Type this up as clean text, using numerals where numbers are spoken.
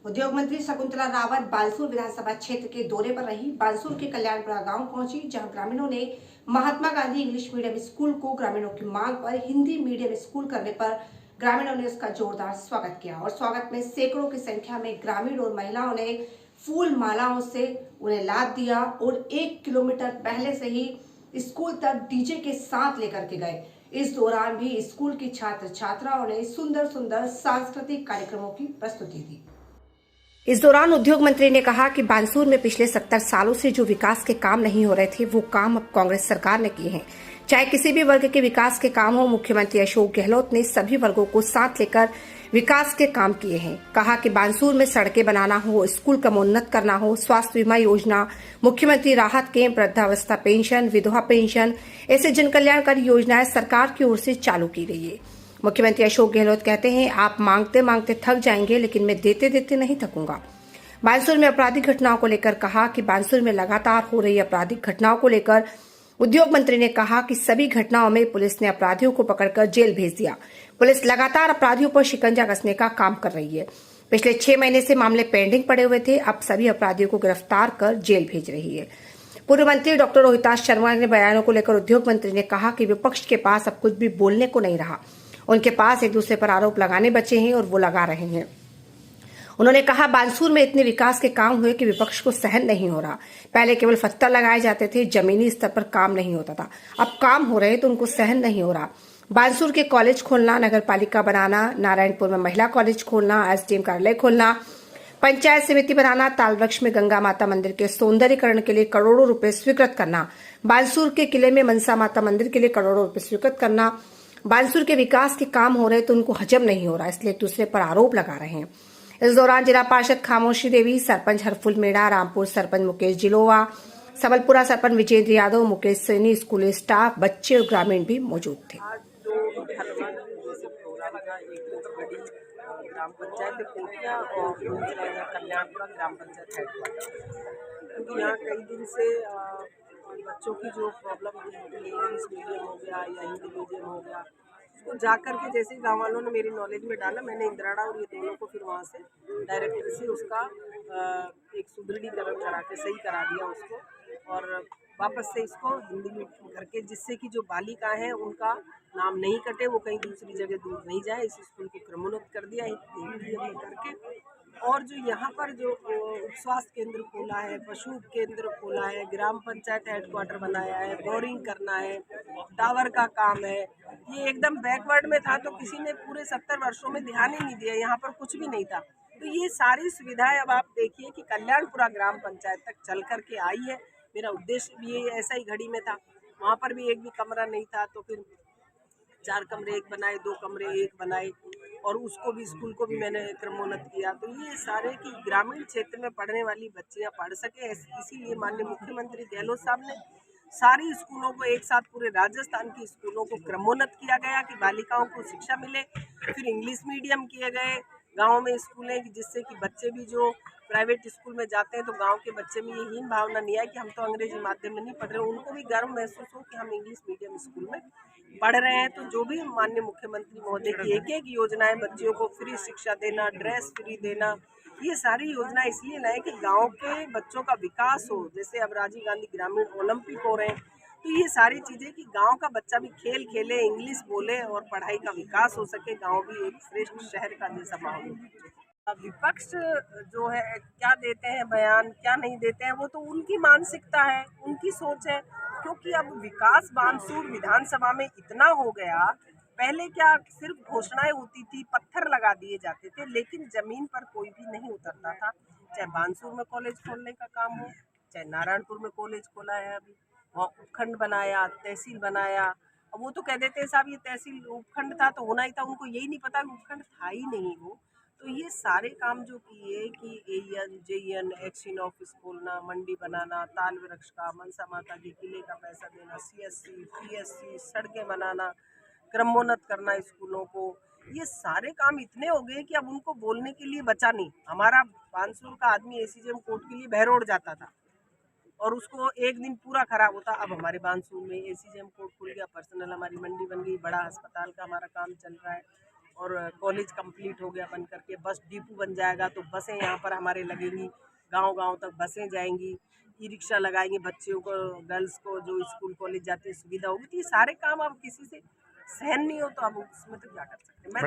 उद्योग मंत्री शकुंतला रावत बानसूर विधानसभा क्षेत्र के दौरे पर रही। बानसूर के कल्याणपुरा गांव पहुंची, जहां ग्रामीणों ने Mahatma Gandhi English medium school को ग्रामीणों की मांग पर हिंदी मीडियम स्कूल करने पर ग्रामीणों ने उसका जोरदार स्वागत किया और स्वागत में सैकड़ों की संख्या में ग्रामीण और महिलाओं ने फूल मालाओं से उन्हें लाद दिया और 1 किलोमीटर पहले से ही स्कूल तक डीजे के साथ लेकर के गए। इस दौरान भी स्कूल की छात्र छात्राओं ने सुंदर सुंदर सांस्कृतिक कार्यक्रमों की प्रस्तुति दी। इस दौरान उद्योग मंत्री ने कहा कि बानसूर में पिछले 70 सालों से जो विकास के काम नहीं हो रहे थे, वो काम अब कांग्रेस सरकार ने किए हैं। चाहे किसी भी वर्ग के विकास के काम हो, मुख्यमंत्री अशोक गहलोत ने सभी वर्गों को साथ लेकर विकास के काम किए हैं। कहा कि बानसूर में सड़कें बनाना हो, स्कूल क्रमोन्नत करना हो, स्वास्थ्य बीमा योजना, मुख्यमंत्री राहत कैंप, वृद्धावस्था पेंशन, विधवा पेंशन, ऐसे जन कल्याणकारी योजनाएं सरकार की ओर से चालू की गई है। मुख्यमंत्री अशोक गहलोत कहते हैं, आप मांगते मांगते थक जाएंगे, लेकिन मैं देते देते नहीं थकूंगा। बानसूर में आपराधिक घटनाओं को लेकर कहा कि बानसूर में लगातार हो रही आपराधिक घटनाओं को लेकर उद्योग मंत्री ने कहा कि सभी घटनाओं में पुलिस ने अपराधियों को पकड़कर जेल भेज दिया। पुलिस लगातार अपराधियों पर शिकंजा कसने का काम कर रही है। पिछले 6 महीने से मामले पेंडिंग पड़े हुए थे, अब सभी अपराधियों को गिरफ्तार कर जेल भेज रही है। पूर्व मंत्री डॉक्टर रोहिताश शर्मा ने बयानों को लेकर उद्योग मंत्री ने कहा कि विपक्ष के पास अब कुछ भी बोलने को नहीं रहा। उनके पास एक दूसरे पर आरोप लगाने बचे हैं और वो लगा रहे हैं। उन्होंने कहा, बानसूर में इतने विकास के काम हुए कि विपक्ष को सहन नहीं हो रहा। पहले केवल पत्थर लगाए जाते थे, जमीनी स्तर पर काम नहीं होता था। अब काम हो रहे तो उनको सहन नहीं हो रहा। बानसूर के कॉलेज खोलना, नगर पालिका बनाना, नारायणपुर में महिला कॉलेज खोलना, एसडीएम कार्यालय खोलना, पंचायत समिति बनाना, तालवृक्ष में गंगा माता मंदिर के सौंदर्यीकरण के लिए करोड़ों रुपए स्वीकृत करना, बानसूर के किले में मनसा माता मंदिर के लिए करोड़ों रुपए स्वीकृत करना। बानसूर के विकास के काम हो रहे तो उनको हजम नहीं हो रहा, इसलिए एक दूसरे पर आरोप लगा रहे हैं। इस दौरान जिला पार्षद खामोशी देवी, सरपंच हरफुल मेड़ा, रामपुर सरपंच मुकेश जिलोवा, सबलपुरा सरपंच विजेंद्र यादव, मुकेश सैनी, स्कूल स्टाफ, बच्चे और ग्रामीण भी मौजूद थे। आज जो प्रोग्राम का एक बड़ी ग्राम पंचायत कोटिया और कल्याणपुरा ग्राम पंचायत हेडक्वार्टर, क्योंकि यहाँ कई दिन से बच्चों की जो प्रॉब्लम थी, इंग्लिश मीडियम हो गया या हिंदी मीडियम हो गया, उसको जा करके जैसे गांव वालों ने मेरी नॉलेज में डाला, मैंने इंदिराड़ा और ये दोनों को फिर वहाँ से डायरेक्टर से उसका एक सुदृढ़ीकरण करा के सही करा दिया उसको, और वापस से इसको हिंदी में करके, जिससे कि जो बालिकाएं हैं उनका नाम नहीं कटे, वो कहीं दूसरी जगह दूर नहीं जाए, इस स्कूल को क्रमोन्नत कर दिया हिंदी में करके। और जो यहाँ पर जो उप स्वास्थ्य केंद्र खोला है, पशु केंद्र खोला है, ग्राम पंचायत हेडक्वार्टर बनाया है, बोरिंग करना है, टावर का काम है, ये एकदम बैकवर्ड में था, तो किसी ने पूरे 70 वर्षों में ध्यान ही नहीं दिया, यहाँ पर कुछ भी नहीं था। तो ये सारी सुविधाएं अब आप देखिए कि कल्याणपुरा ग्राम पंचायत तक चल करके आई है। मेरा उद्देश्य भी ऐसा ही घड़ी में था, वहाँ पर भी एक भी कमरा नहीं था, तो फिर 4 कमरे एक बनाए, 2 कमरे एक बनाए, और उसको भी, स्कूल को भी मैंने क्रमोन्नत किया। तो ये सारे की ग्रामीण क्षेत्र में पढ़ने वाली बच्चियां पढ़ सके, इसीलिए माननीय मुख्यमंत्री गहलोत साहब ने सारी स्कूलों को एक साथ, पूरे राजस्थान की स्कूलों को क्रमोन्नत किया गया कि बालिकाओं को शिक्षा मिले। फिर इंग्लिश मीडियम किए गए गाँव में स्कूलें, जिससे कि बच्चे भी जो प्राइवेट स्कूल में जाते हैं, तो गांव के बच्चे में ये हीन भावना नहीं आए कि हम तो अंग्रेजी माध्यम में नहीं पढ़ रहे, उनको भी गर्व महसूस हो कि हम इंग्लिश मीडियम स्कूल में पढ़ रहे हैं। तो जो भी माननीय मुख्यमंत्री महोदय की एक एक योजनाएं, बच्चियों को फ्री शिक्षा देना, ड्रेस फ्री देना, ये सारी योजना इसलिए लाए कि गांव के बच्चों का विकास हो। जैसे अब राजीव गांधी ग्रामीण ओलंपिक हो रहे हैं, तो ये सारी चीज़ें कि गांव का बच्चा भी खेल खेले, इंग्लिश बोले और पढ़ाई का विकास हो सके, गांव भी एक श्रेष्ठ शहर का जैसा माहौल हो। विपक्ष जो है क्या देते हैं बयान, क्या नहीं देते हैं, वो तो उनकी मानसिकता है, उनकी सोच है। क्योंकि अब विकास बानसूर विधानसभा में इतना हो गया, पहले क्या सिर्फ घोषणाएं होती थी, पत्थर लगा दिए जाते थे, लेकिन जमीन पर कोई भी नहीं उतरता था। चाहे बानसूर में कॉलेज खोलने का काम हो, चाहे नारायणपुर में कॉलेज खोला है, अभी वहाँ उपखंड बनाया, तहसील बनाया। अब वो तो कह देते हैं साहब ये तहसील उपखंड था तो होना ही था, उनको यही नहीं पता उपखंड था ही नहीं वो। तो ये सारे काम जो किए कि एन जेएन एक्शन ऑफिस खोलना, मंडी बनाना, ताल वृक्ष का, मनसा माता के किले का पैसा देना, सीएससी पीएससी, सड़कें बनाना, क्रमोन्नत करना स्कूलों को, ये सारे काम इतने हो गए कि अब उनको बोलने के लिए बचा नहीं। हमारा बानसूर का आदमी एसीजेएम कोर्ट के लिए बहरोड जाता था और उसको एक दिन पूरा खराब होता। अब हमारे बानसूर में एसीजेएम कोर्ट खुल गया, पर्सनल हमारी मंडी बन गई, बड़ा अस्पताल का हमारा काम चल रहा है, और कॉलेज कंप्लीट हो गया बन करके, बस डिपो बन जाएगा तो बसें यहाँ पर हमारे लगेंगी, गांव-गांव तक बसें जाएंगी, ई रिक्शा लगाएंगे, बच्चियों को, गर्ल्स को जो स्कूल कॉलेज जाते हैं सुविधा होगी। तो ये सारे काम अब किसी से सहन नहीं हो तो अब उसमें तो क्या कर सकते हैं। मैं